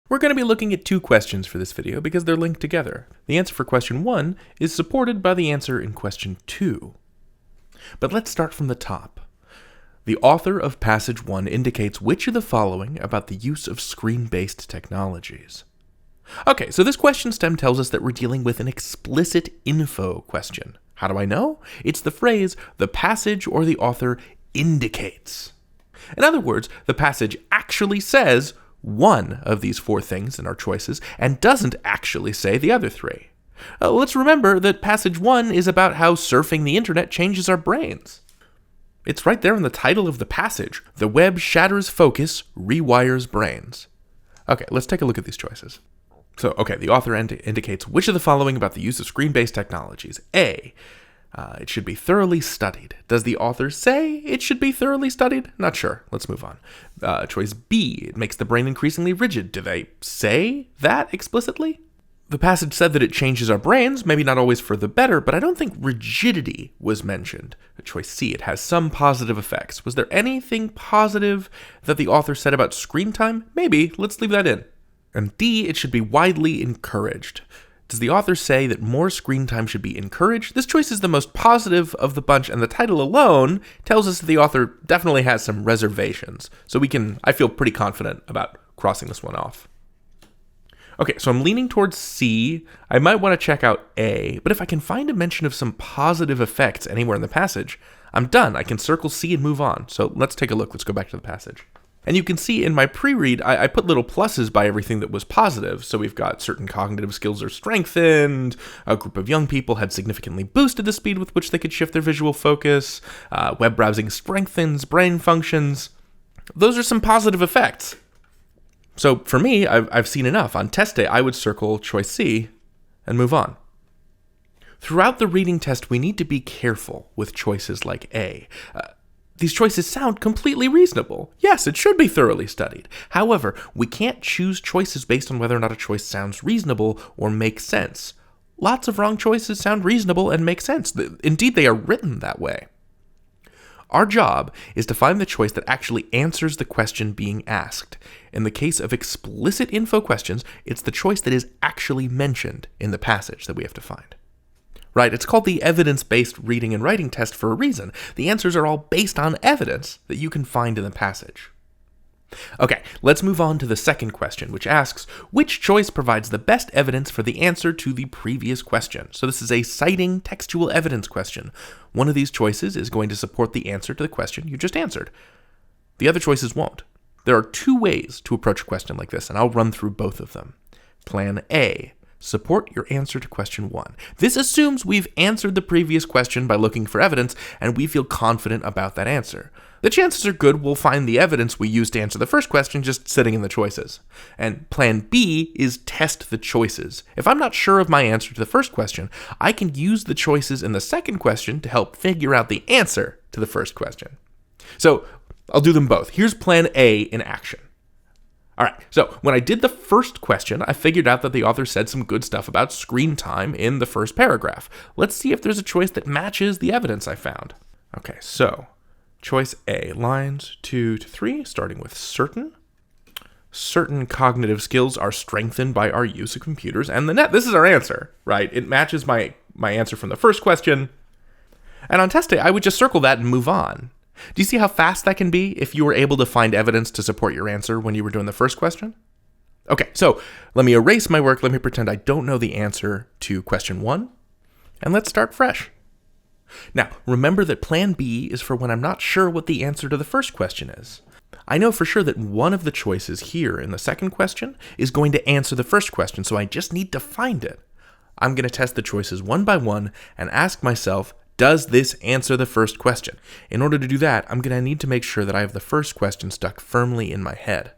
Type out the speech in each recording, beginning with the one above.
We're going to be looking at two questions for this video because they're linked together. The answer for question 1 is supported by the answer in question 2. But let's start from the top. The author of passage 1 indicates which of the following about the use of screen-based technologies. Okay, so this question stem tells us that we're dealing with an explicit info question. How do I know? It's the phrase, the passage or the author indicates. In other words, the passage actually says one of these four things in our choices and doesn't actually say the other three. Let's remember that passage 1 is about how surfing the internet changes our brains. It's right there in the title of the passage. The web shatters focus, rewires brains. Okay, let's take a look at these choices. So, the author indicates which of the following about the use of screen-based technologies. A, it should be thoroughly studied. Does the author say it should be thoroughly studied? Not sure. Let's move on. Choice B, it makes the brain increasingly rigid. Do they say that explicitly? The passage said that it changes our brains, maybe not always for the better, but I don't think rigidity was mentioned. Choice C, it has some positive effects. Was there anything positive that the author said about screen time? Maybe. Let's leave that in. And D, it should be widely encouraged. Does the author say that more screen time should be encouraged? This choice is the most positive of the bunch, and the title alone tells us that the author definitely has some reservations. So I feel pretty confident about crossing this one off. Okay, so I'm leaning towards C. I might want to check out A, but if I can find a mention of some positive effects anywhere in the passage, I'm done. I can circle C and move on. So let's take a look. Let's go back to the passage. And you can see in my pre-read, I put little pluses by everything that was positive. So we've got certain cognitive skills are strengthened, a group of young people had significantly boosted the speed with which they could shift their visual focus, web browsing strengthens brain functions. Those are some positive effects. So for me, I've seen enough. On test day, I would circle choice C and move on. Throughout the reading test, we need to be careful with choices like A. These choices sound completely reasonable. Yes, it should be thoroughly studied. However, we can't choose choices based on whether or not a choice sounds reasonable or makes sense. Lots of wrong choices sound reasonable and make sense. Indeed, they are written that way. Our job is to find the choice that actually answers the question being asked. In the case of explicit info questions, it's the choice that is actually mentioned in the passage that we have to find. Right, it's called the evidence-based reading and writing test for a reason. The answers are all based on evidence that you can find in the passage. Okay, let's move on to the second question, which asks, which choice provides the best evidence for the answer to the previous question? So this is a citing textual evidence question. One of these choices is going to support the answer to the question you just answered. The other choices won't. There are two ways to approach a question like this, and I'll run through both of them. Plan A. Support your answer to question 1. This assumes we've answered the previous question by looking for evidence, and we feel confident about that answer. The chances are good we'll find the evidence we used to answer the first question just sitting in the choices. And plan B is test the choices. If I'm not sure of my answer to the first question, I can use the choices in the second question to help figure out the answer to the first question. So I'll do them both. Here's plan A in action. All right, so when I did the first question, I figured out that the author said some good stuff about screen time in the first paragraph. Let's see if there's a choice that matches the evidence I found. Okay, so choice A, lines 2 to 3, starting with certain. Certain cognitive skills are strengthened by our use of computers and the net. This is our answer, right? It matches my answer from the first question. And on test day, I would just circle that and move on. Do you see how fast that can be if you were able to find evidence to support your answer when you were doing the first question? Okay, so let me erase my work. Let me pretend I don't know the answer to question 1, and let's start fresh. Now, remember that plan B is for when I'm not sure what the answer to the first question is. I know for sure that one of the choices here in the second question is going to answer the first question, so I just need to find it. I'm going to test the choices one by one and ask myself, does this answer the first question? In order to do that, I'm going to need to make sure that I have the first question stuck firmly in my head.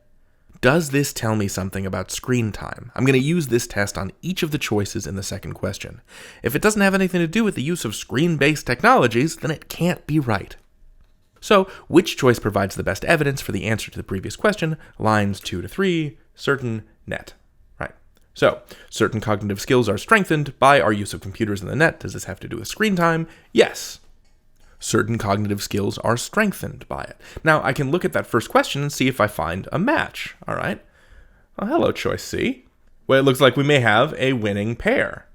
Does this tell me something about screen time? I'm going to use this test on each of the choices in the second question. If it doesn't have anything to do with the use of screen-based technologies, then it can't be right. So, which choice provides the best evidence for the answer to the previous question? Lines 2 to 3, certain, net. So, certain cognitive skills are strengthened by our use of computers and the net. Does this have to do with screen time? Yes. Certain cognitive skills are strengthened by it. Now, I can look at that first question and see if I find a match, all right? Oh, hello, choice C. Well, it looks like we may have a winning pair.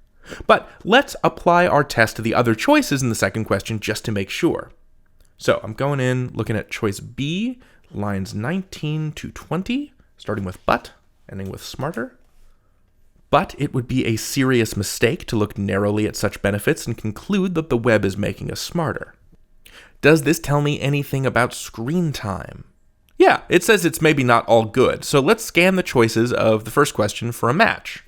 But let's apply our test to the other choices in the second question just to make sure. So I'm going in, looking at choice B, lines 19 to 20, starting with but, ending with smarter. But it would be a serious mistake to look narrowly at such benefits and conclude that the web is making us smarter. Does this tell me anything about screen time? Yeah, it says it's maybe not all good, so let's scan the choices of the first question for a match.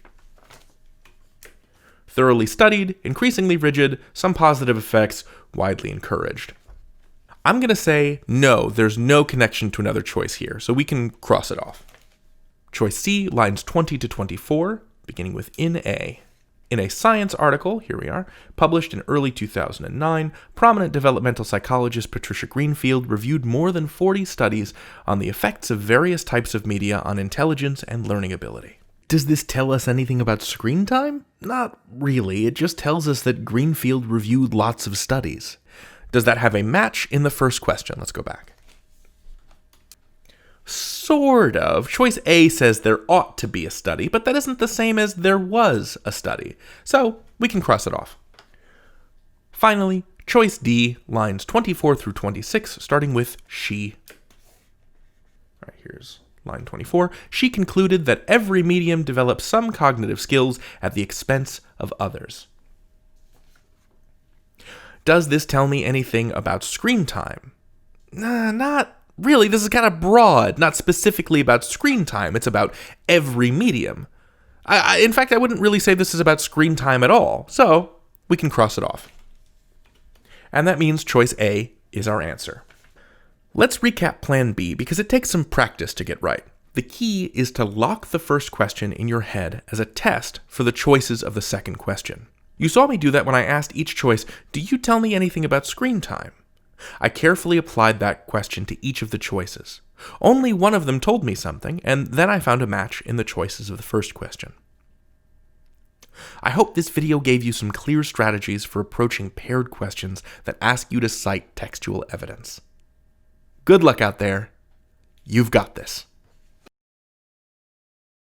Thoroughly studied, increasingly rigid, some positive effects, widely encouraged. I'm going to say no, there's no connection to another choice here, so we can cross it off. Choice C, lines 20 to 24, beginning with in A. In a Science article, here we are, published in early 2009, prominent developmental psychologist Patricia Greenfield reviewed more than 40 studies on the effects of various types of media on intelligence and learning ability. Does this tell us anything about screen time? Not really, it just tells us that Greenfield reviewed lots of studies. Does that have a match in the first question? Let's go back. Sort of. Choice A says there ought to be a study, but that isn't the same as there was a study. So we can cross it off. Finally, choice D, lines 24 through 26, starting with she. All right, here's line 24. She concluded that every medium develops some cognitive skills at the expense of others. Does this tell me anything about screen time? Not really. This is kind of broad, not specifically about screen time. It's about every medium. In fact, I wouldn't really say this is about screen time at all, so we can cross it off. And that means choice A is our answer. Let's recap plan B because it takes some practice to get right. The key is to lock the first question in your head as a test for the choices of the second question. You saw me do that when I asked each choice, do you tell me anything about screen time? I carefully applied that question to each of the choices. Only one of them told me something, and then I found a match in the choices of the first question. I hope this video gave you some clear strategies for approaching paired questions that ask you to cite textual evidence. Good luck out there. You've got this.